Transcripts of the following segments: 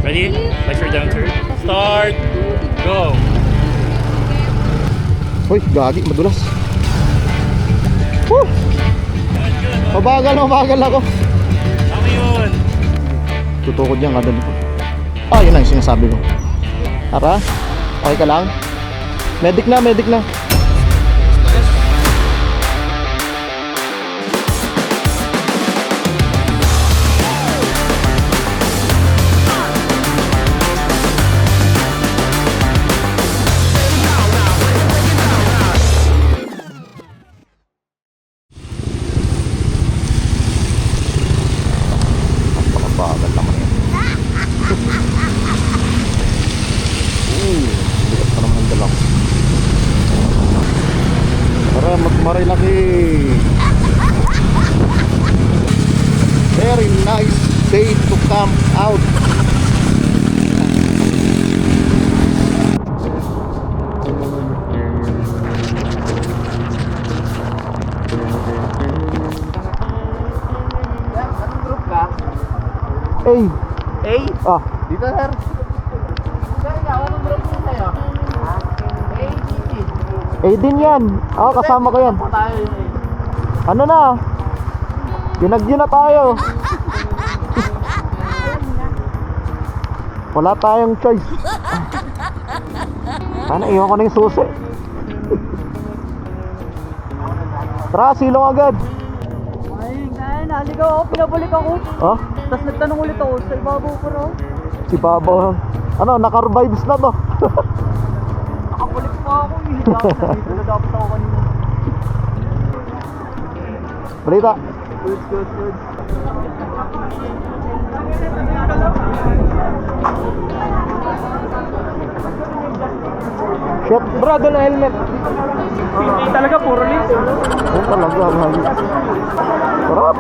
Ready? Lecture down turn. Start. Go. Uy, gagi, madulas. Woo! Mabagal ako. Tama yun. Tutukod yan kada dito. Ah, yun ang sinasabi ko. Tara, okay ka lang? Medic na. Napakabagal naman yan. Bigat pa naman ang dalak. Tara, magmarilaki. Very nice day to camp out. Anong group ka? Hey, A? ah, dito sir. Sir, ikaw, anong group mo sa'yo? A, B, C. Eh din yan. Ako kasama ko yan. Ako tayo yun eh. Ano na? Ginagyo na tayo. Wala tayong choice. Sana iwan ko na yung susi. Tara, silong agad. Ay, naligaw ako, pinabalik ako. Oh, Tapos nagtanong ulit ako, sa ibabaw ko raw. si Babaw. Ano, naka-revives na to. Nakabalik pa ako eh. Dito na dapat ako kanina. Balita. Good. Shit, bro, doon na helmet. Hindi talaga, puro list. Oo talaga, mahal. Sarap.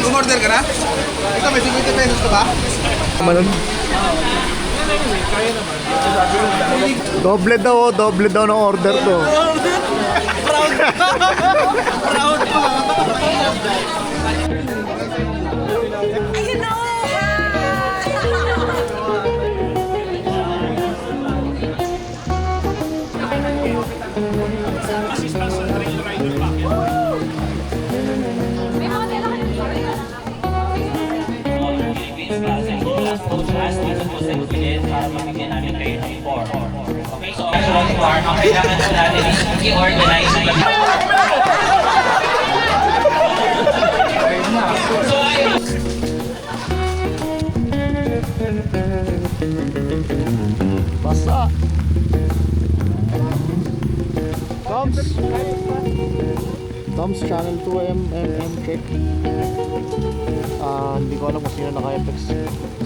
Umorder ka na? Ito, may 50 pesos ka ba? Manon. Doble daw ng order to. Okay, so actual farm, ang kailangan po natin is i-organize na yung... So, ayun. Basa. Toms channel 2 MM check. Hindi ko alam kung sino naka-FX.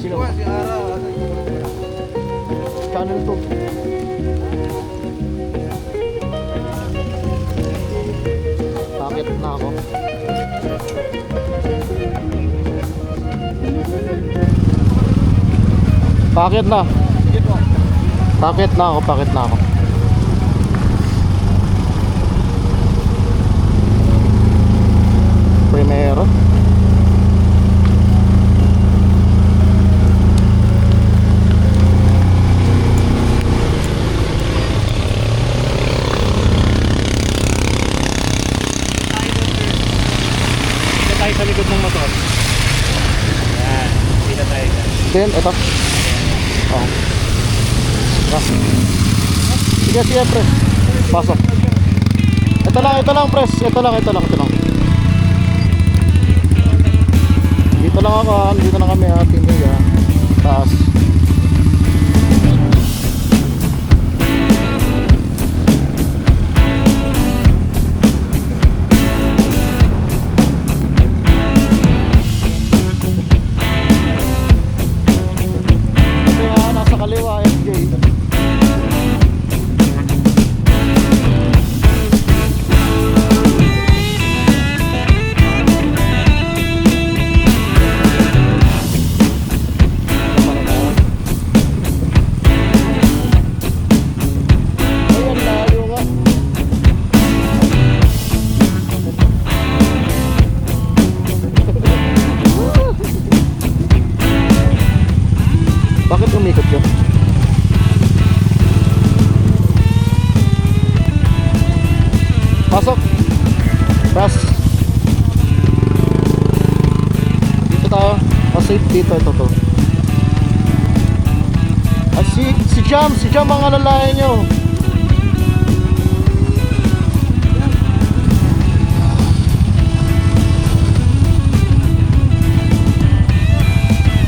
Sino? Si Ara. Channel 2. Bakit na ako? Bakit na? Bakit na ako? Primero. Tayo sa likod ng motor. Yan. Dito tayo dyan. Then, ito. Oh. Sige, pre. Pasok. Ito lang, press. Ito lang. Dito lang ako, dito na kami ha. Tindiga. Taas. Nasa kaliwa, FJ. Pasok. Ras. Dito tayo. Safe dito. Ito to. Si Jam ang alalayan nyo.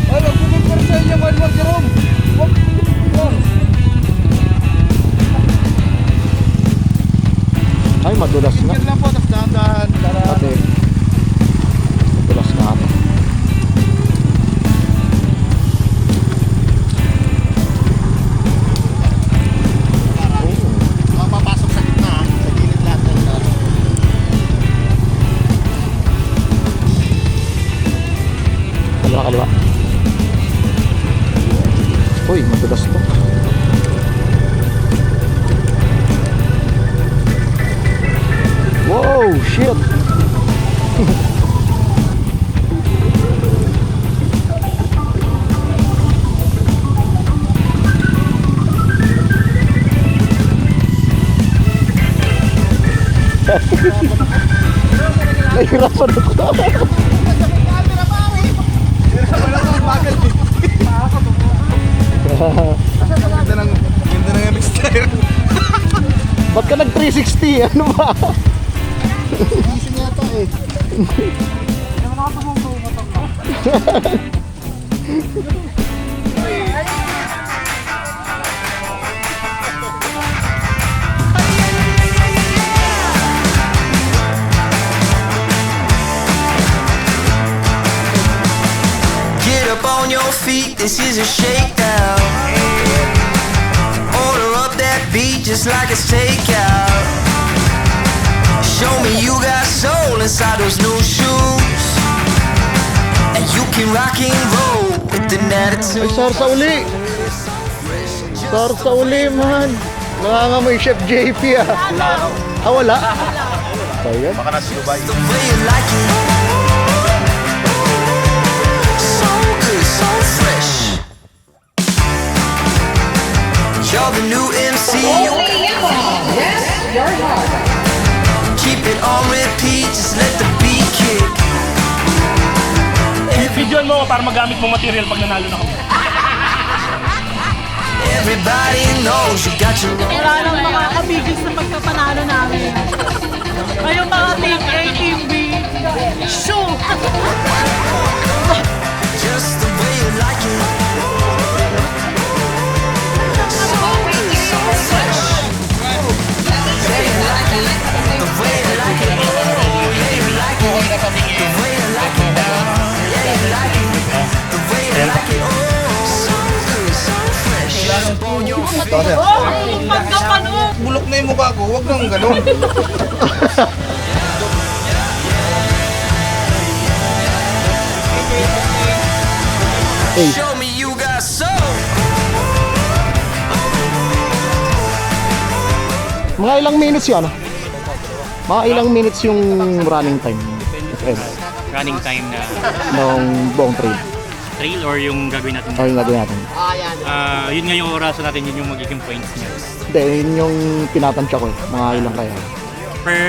Ay, magpupupur sa inyo, Manwag Jerome. Ay, madulas na. Yan lang po, tapos dahan-dahan. Ate. Madulas na ako. Mapapasok sa gitna, sa gilid lahat ng lahat. Kaliwa. Uy, madulas to. Wow, shit. Nahirapan ako. Ganda ng MX tire. Ba't ka nag 360? Ano ba? Gising yata eh. Get up on your feet, this is a shakedown. Order up that beat just like it's takeout. Show me you got soul inside those new shoes. And you can rock and roll with an Ay, attitude. sar sa uli. Sar sa uli, man. Nangangamoy Chef JP ah. Ah, wala? So, yan. Baka nasa Dubai. The way you like it. So good, so fresh. You're the new MC. Keep it on repeat, just let the beat kick. Video mo para magamit mong material pag nanalo na kami. Everybody knows you got your own. Wala nang makakabigil sa pagkapanalo namin. Ngayong mga Team A, Team B, shoot! Just the way you like it. So good, so fresh. Yeah, you like it. The way you like it. Yeah, you like it. The way you like it. Yeah, you like it. The way you like it. Oh, so good, so fresh. On your feet. Oh, pagkapano! Bulok na yung mukha ko, huwag nang ganun. Hey, Show me you got soul. mga ilang minutes yun? Ano? Mga ilang minutes yung running time? Fred, Running time na nung buong trail. trail or yung gagawin natin. Ay, yung gagawin natin. Yun nga yung orasan natin, yun yung magiging points niya. Hindi, yun yung tinatansya ko eh. Mga ilang kaya. Per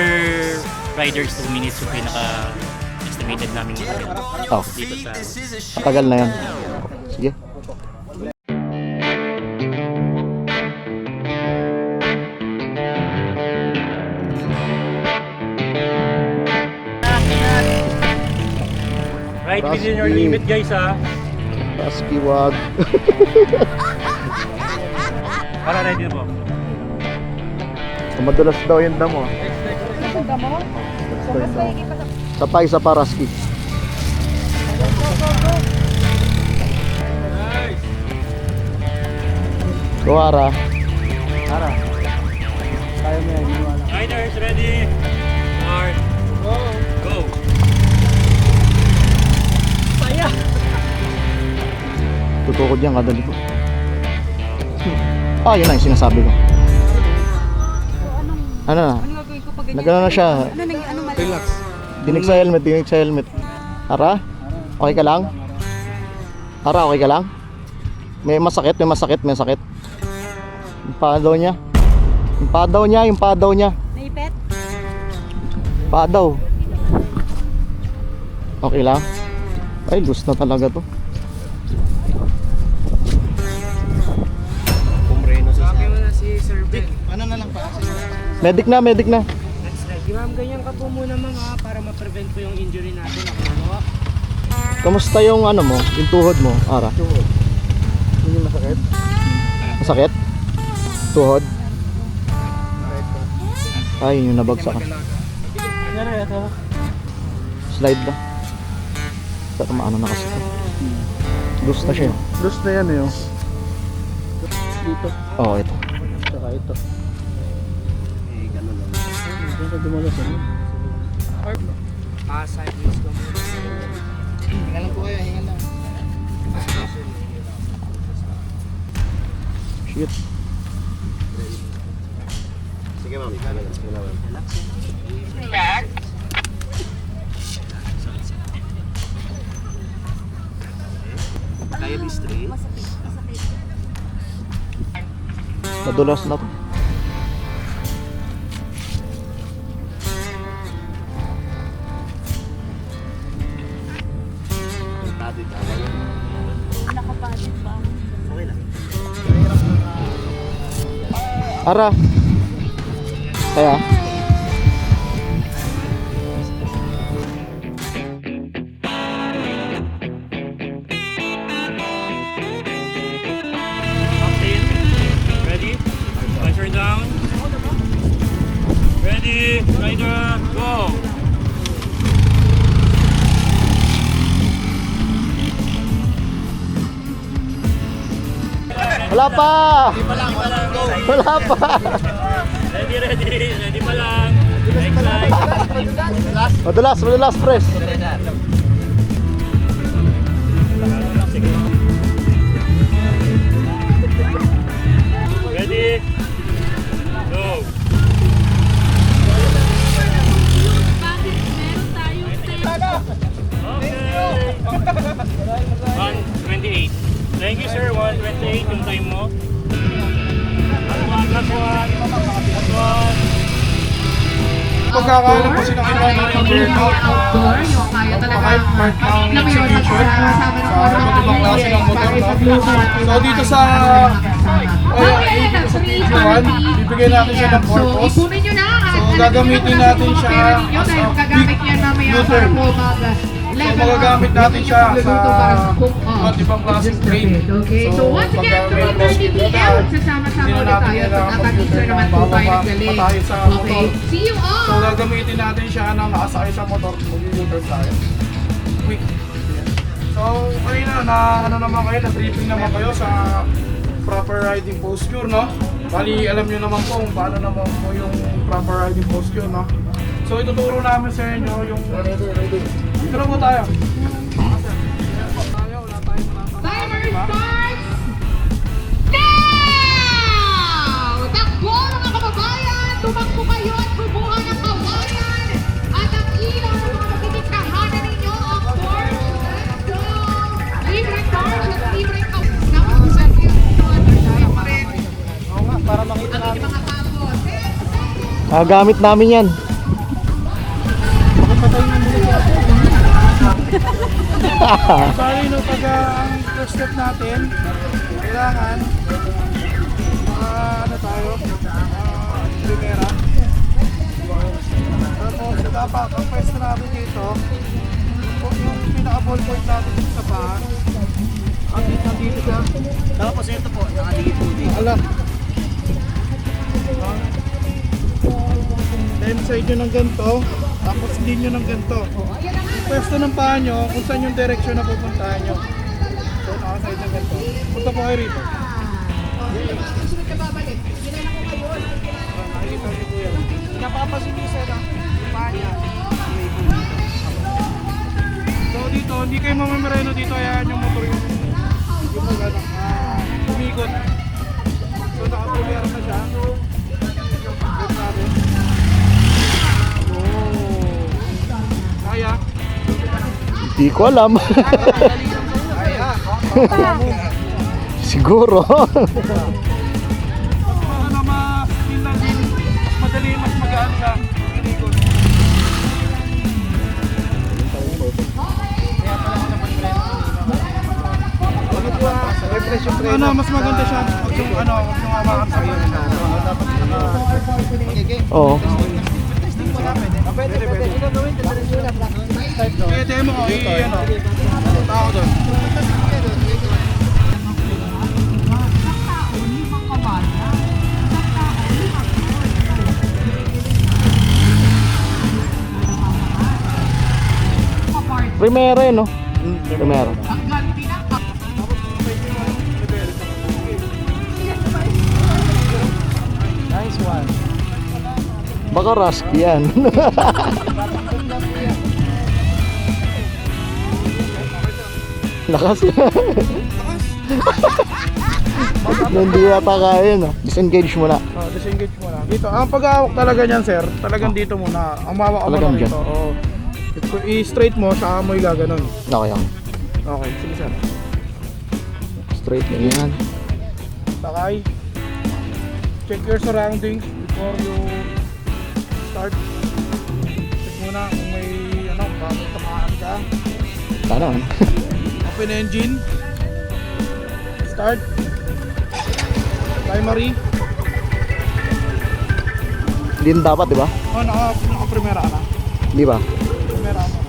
riders 2 minutes yung pinaka-estimated namin Oh, dito sa... matagal na yan. Sige. Ride within your limit guys ha. Husky, wag. Para ready na po. Madulas daw yung damo. Isa pa, Husky. Go, Ara. Riders ready. Start. Go. Tutukod yan kada dito. Ah, yun na yung sinasabi ko. Ano na? Nagano na siya. Relax. Dinig sa helmet. Ara? Okay ka lang? Ara, okay ka lang? May masakit. Yung paa daw niya. Yung paa daw niya. Naipet? Pa daw. Okay lang? Ay, loose na talaga to. Ano na lang pa? Medic na, medic na. Ma'am, ganyan ka po muna ma'am ha, para ma-prevent po yung injury natin. Ako. Kamusta yung ano mo? Yung tuhod mo, Ara? Tuhod. Hindi masakit. Masakit? Tuhod? Ay, yung nabagsak ka. Slide na. Sa maano na kasi ito. Loose na siya. Loose na yan eh. Dito. Oo, ito. Saka ito. Dumalas ano? Sideways ko muna. Hinga lang po kayo, hinga lang. Shit. Sige ma'am, relax muna ma'am. Kaya be straight. Nadulas na to. Ara. Kaya. Captain, ready? Pressure down. Ready, rider, go! Wala pa. Wala pa. Ready, ready pa lang. Next line. Madulas, madulas, press. Ready, go! Okay. 1:28. Thank you sir, 1:28 yung time mo. Last one. Pagkakaalam kasi nakita natin yung outdoor, yung kaya talaga kahit part ng exhibition kasama ng sa iba't ibang klase ng motor, no? So dito sa AT1, bibigyan natin siya ng purpose. So, ipunin nyo na. So, gagamitin natin siya as a gagamit yan mamaya big para U-turn. po So, magagamit natin siya sa iba't ibang klaseng crane. Okay, so once again, 3:30 p.m. Sasama-sama Hindi na ulit natin tayo. kailangan Pagkaka-teacher naman po tayo bababa nagaling. pa tayo sa Okay, motor. see you So, all! gagamitin natin siya ng nakasakay sa motor, mag-u-turn tayo. Quick. So, kanina na ano naman kayo, na-briefing naman kayo sa proper riding posture, no? Bali, alam nyo naman po kung paano naman po yung proper riding posture, no? So, ituturo namin sa inyo yung... Dito na po tayo. Timer starts now! Takbo mga kababayan! Tumakbo kayo at bumuha ng kawayan! At ang ilaw ng mga magiging tahanan ninyo ang Porsche! Let's go! Libreng Porsche at libreng kawayan! Nakakusan kayo dito at tayo pa rin. Oo nga, para makita Ang namin. mga tapo. Gamit namin yan. Bali, no, pag ang first step natin, kailangan ano tayo, primera. Tapos, dapat ang pwesto natin dito, yung pinaka-ball point natin dito sa paa, ang dito siya. Tapos ito po, nakadito dito. Ala. Then side nyo ng ganito, tapos hindi nyo ng ganito. Yung pwesto ng paa nyo, kung saan yung direksyon na pupuntahan nyo. So, nakaside ng ganito. Punta po kayo rito. Susunod ka babalik. Ginala ko kayo. Nakikita niyo po yan. Napapasin niyo sir, yung paa niya. So dito, hindi kayo mamamereno dito, hayaan yung motor yung umikot. So nakapulera na siya. Good natin. Oh. Kaya? Hindi ko alam. Kaya. Siguro. Para na mas madali, mas magaan siya. Umikot. stress yung preno. Ano, mas maganda siya. Huwag yung hawakan sa iyo. Oo. Kaya demo ko, ano, tao doon. Primera yun, no? Primera. Nice one. Baka Rusky yan. Lakas. Hindi yata kaya yun, disengage mo na. Disengage mo na. Dito, ang pag-ahawak talaga niyan, sir, talagang dito muna. Ang mawak mo Talagang na dyan? rito. Oo. I-straight mo, saka mo igaganon. Okay, okay. Okay, sige sir. Straight na yan. Sakay. Check your surroundings before you start. Check muna kung may bakit tamaan ka. Sana. Open engine. Start. Primary. Hindi na dapat, di ba? Oh, naka-primera ka na. Di ba? Primera mo.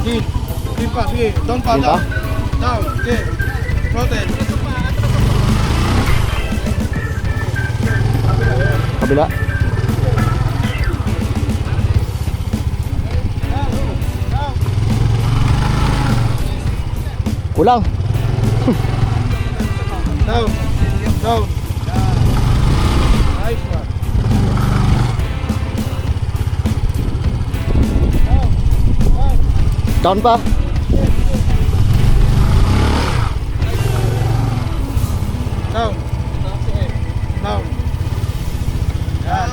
Sige. Sige pa, sige. Down pa, Sige pa? down. Down, sige. Rotate. Kabila. Kulang. Down. Down. Nice one. Down pa. Down. Down. Yan.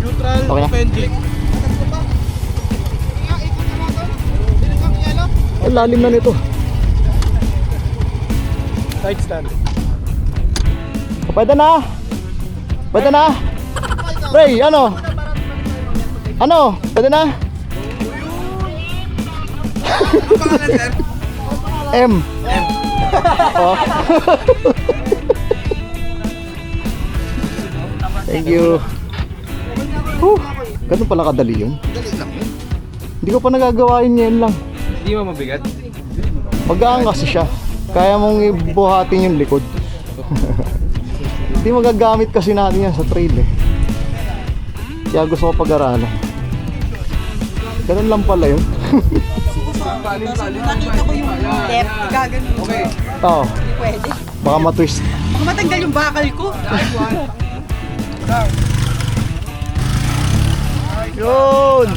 Neutral, Okay na. engine. Ang lalim na nito. Side stand. Pwede na. Pwede na. Ray, ano? Ano? Pwede na? M. Oh. Thank you. Ganun pala kadali yun. Hindi ko pa nagagawain yan lang. Hindi mo mabigat? Magaan kasi siya. Kaya mong ibuhatin yung likod. Hindi magagamit kasi natin yan sa trail eh. Kaya gusto ko pag-aralan. Ganun lang pala yun. Nakita ko yung left, gagano. Okay. Oo. Pwede. Baka matwist. Baka matanggal yung bakal ko. Yun!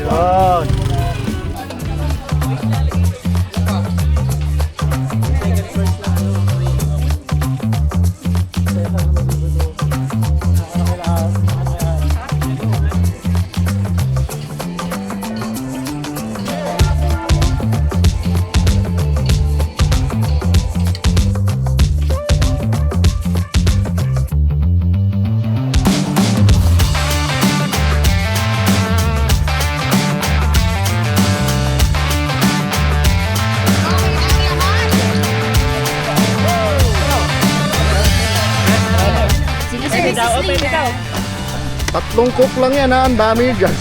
Yun! Tatlong cook lang yan ha, ang dami dyan.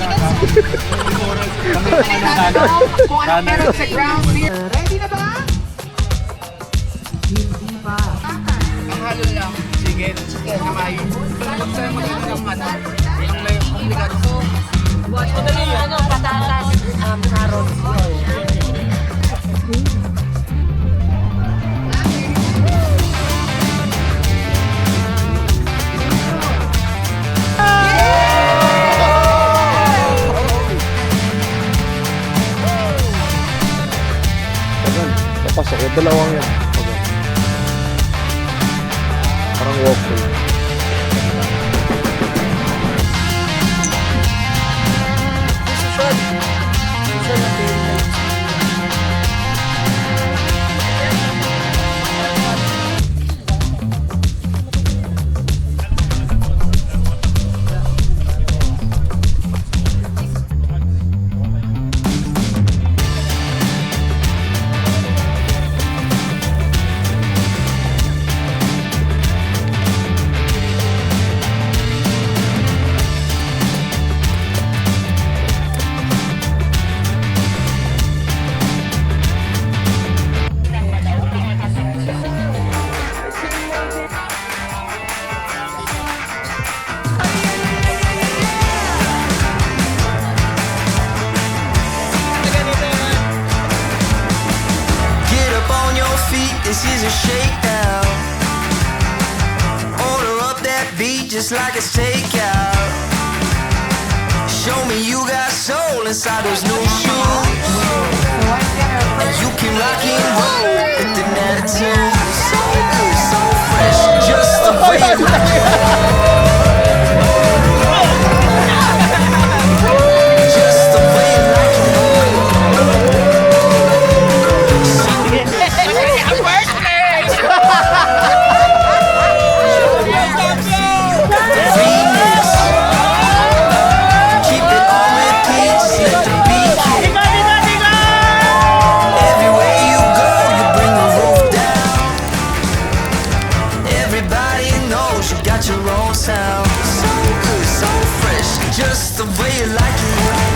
Kung ano meron sa ground beer. Ready na ba? Ang halo lang, chicken, na may. Kung sa'yo mo tayo ng ano, yung may komplikado. Patatas, carrots. Papasok yung dalawang yan. Parang walkway. a shakedown. Order up that beat just like it's takeout. Show me you got soul inside those new shoes. And you can rock and roll with an attitude. So good, so fresh, just the way you like it. Just the way you like it. Remix. Keep it on repeat, just let the beat kick. Everywhere you go, you bring the roof down. Everybody knows you got your own sound. So good, so fresh, just the way you like it.